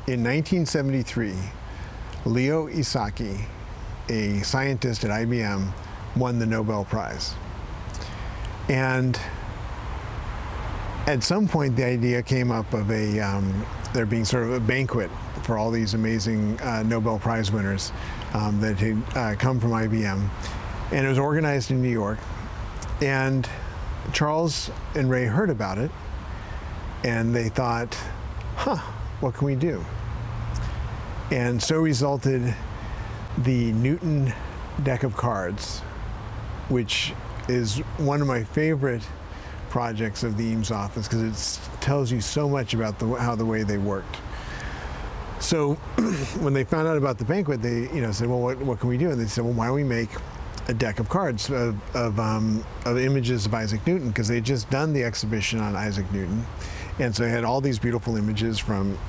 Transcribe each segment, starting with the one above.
In 1973, Leo Isaki, a scientist at IBM, won the Nobel Prize. And at some point, the idea came up of there being sort of a banquet for all these amazing Nobel Prize winners that had come from IBM. And it was organized in New York. And Charles and Ray heard about it, and they thought, what can we do? And so resulted the Newton deck of cards, which is one of my favorite projects of the Eames Office because it tells you so much about how the way they worked. So when they found out about the banquet, they said, well, what can we do? And they said, well, why don't we make a deck of cards of images of Isaac Newton, because they had just done the exhibition on Isaac Newton. And so I had all these beautiful images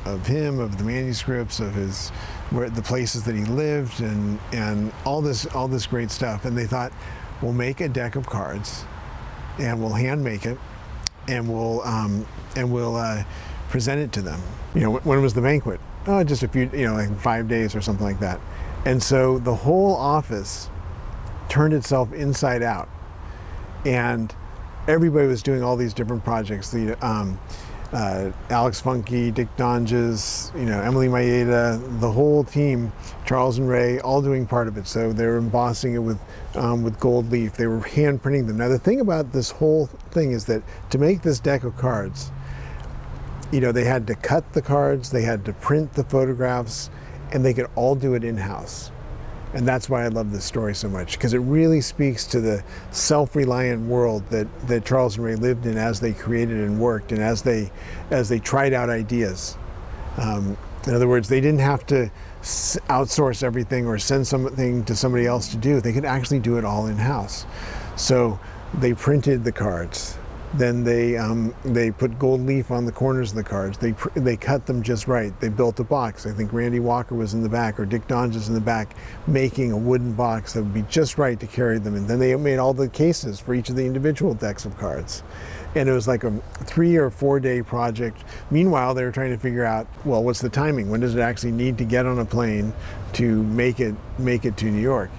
of him, of the manuscripts, of the places that he lived, and all this great stuff. And they thought, we'll make a deck of cards, and we'll hand make it, and we'll present it to them. When was the banquet? Oh, just a few, like 5 days or something like that. And so the whole office turned itself inside out, and everybody was doing all these different projects. Alex Funke, Dick Donges, Emily Maeda, the whole team, Charles and Ray, all doing part of it. So they were embossing it with gold leaf. They were hand printing them. Now the thing about this whole thing is that to make this deck of cards, they had to cut the cards, they had to print the photographs, and they could all do it in-house. And that's why I love this story so much, because it really speaks to the self-reliant world that Charles and Ray lived in as they created and worked, and as they tried out ideas. In other words, they didn't have to outsource everything or send something to somebody else to do. They could actually do it all in-house. So they printed the cards. Then they put gold leaf on the corners of the cards. They cut them just right. They built a box. I think Randy Walker was in the back, or Dick Donges in the back, making a wooden box that would be just right to carry them. And then they made all the cases for each of the individual decks of cards. And it was like a 3 or 4 day project. Meanwhile, they were trying to figure out, well, what's the timing? When does it actually need to get on a plane to make it to New York?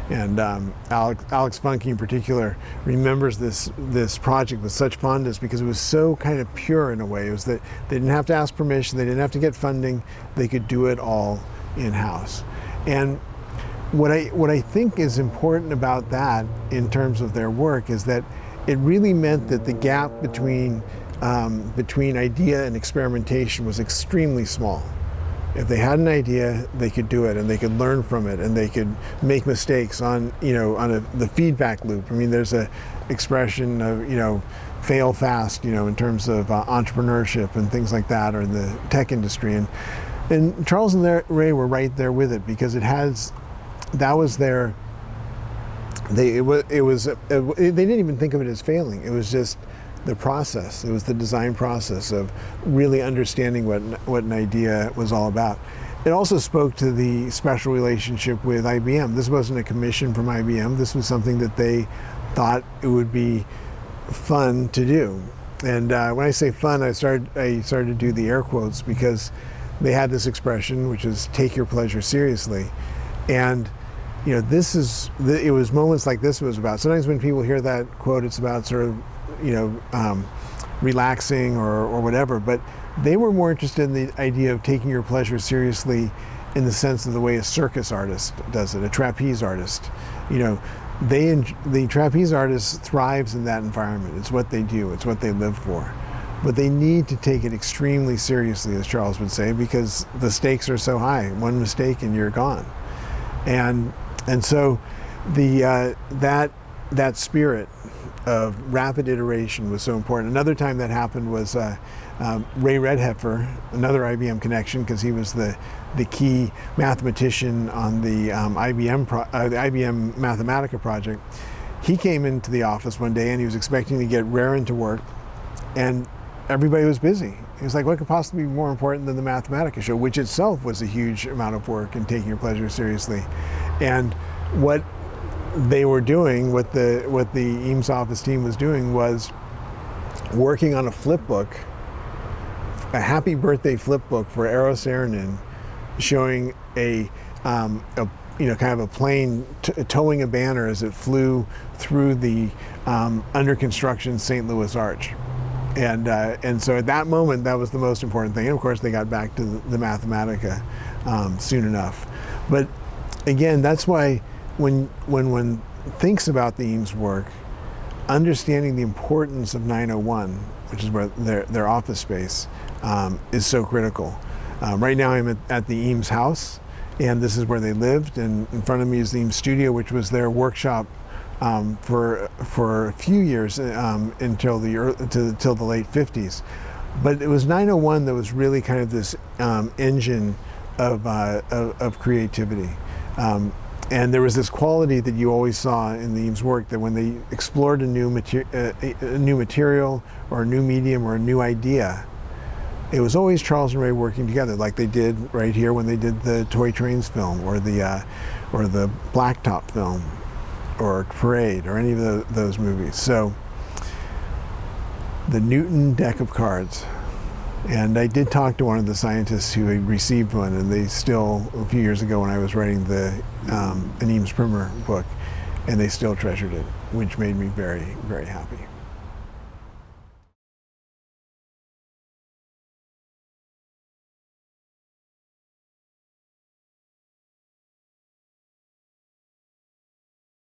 And Alex Funke in particular remembers this project with such fondness because it was so kind of pure in a way. It was that they didn't have to ask permission, they didn't have to get funding, they could do it all in-house. And what I think is important about that in terms of their work is that it really meant that the gap between idea and experimentation was extremely small. If they had an idea, they could do it, and they could learn from it, and they could make mistakes on the feedback loop. I mean, there's a expression of fail fast, in terms of entrepreneurship and things like that, or in the tech industry. And Charles and Ray were right there with it, because they didn't even think of it as failing. It was just the process. It was the design process of really understanding what an idea was all about. It also spoke to the special relationship with IBM. This wasn't a commission from IBM. This was something that they thought it would be fun to do. And when I say fun, I started to do the air quotes, because they had this expression, which is "take your pleasure seriously." And it was moments like this it was about. Sometimes when people hear that quote, it's about sort of relaxing or whatever, but they were more interested in the idea of taking your pleasure seriously in the sense of the way a circus artist does it, a trapeze artist. The trapeze artist thrives in that environment. It's what they do, it's what they live for. But they need to take it extremely seriously, as Charles would say, because the stakes are so high. One mistake and you're gone. And so that spirit of rapid iteration was so important. Another time that happened was Ray Redheffer, another IBM connection, because he was the key mathematician on the IBM Mathematica project. He came into the office one day and he was expecting to get Rarin to work, and everybody was busy. He was like, what could possibly be more important than the Mathematica show, which itself was a huge amount of work and taking your pleasure seriously. And what they were doing, what the Eames Office team was doing, was working on a flip book a happy birthday flip book for Eros Saarinen, showing a kind of a plane towing a banner as it flew through the under construction St. Louis Arch. And so at that moment, that was the most important thing. And of course, they got back to the Mathematica soon enough. But again, that's why when one thinks about the Eames work, understanding the importance of 901, which is where their office space, is so critical. Right now I'm at the Eames house, and this is where they lived, and in front of me is the Eames studio, which was their workshop for a few years until the late 50s. But it was 901 that was really kind of this engine of creativity. And there was this quality that you always saw in the Eames work, that when they explored a new material or a new medium or a new idea, it was always Charles and Ray working together, like they did right here when they did the Toy Trains film, or the Blacktop film, or Parade, or any of those movies. So the Newton deck of cards. And I did talk to one of the scientists who had received one, and they still, a few years ago when I was writing an Eames Primer book, and they still treasured it, which made me very, very happy.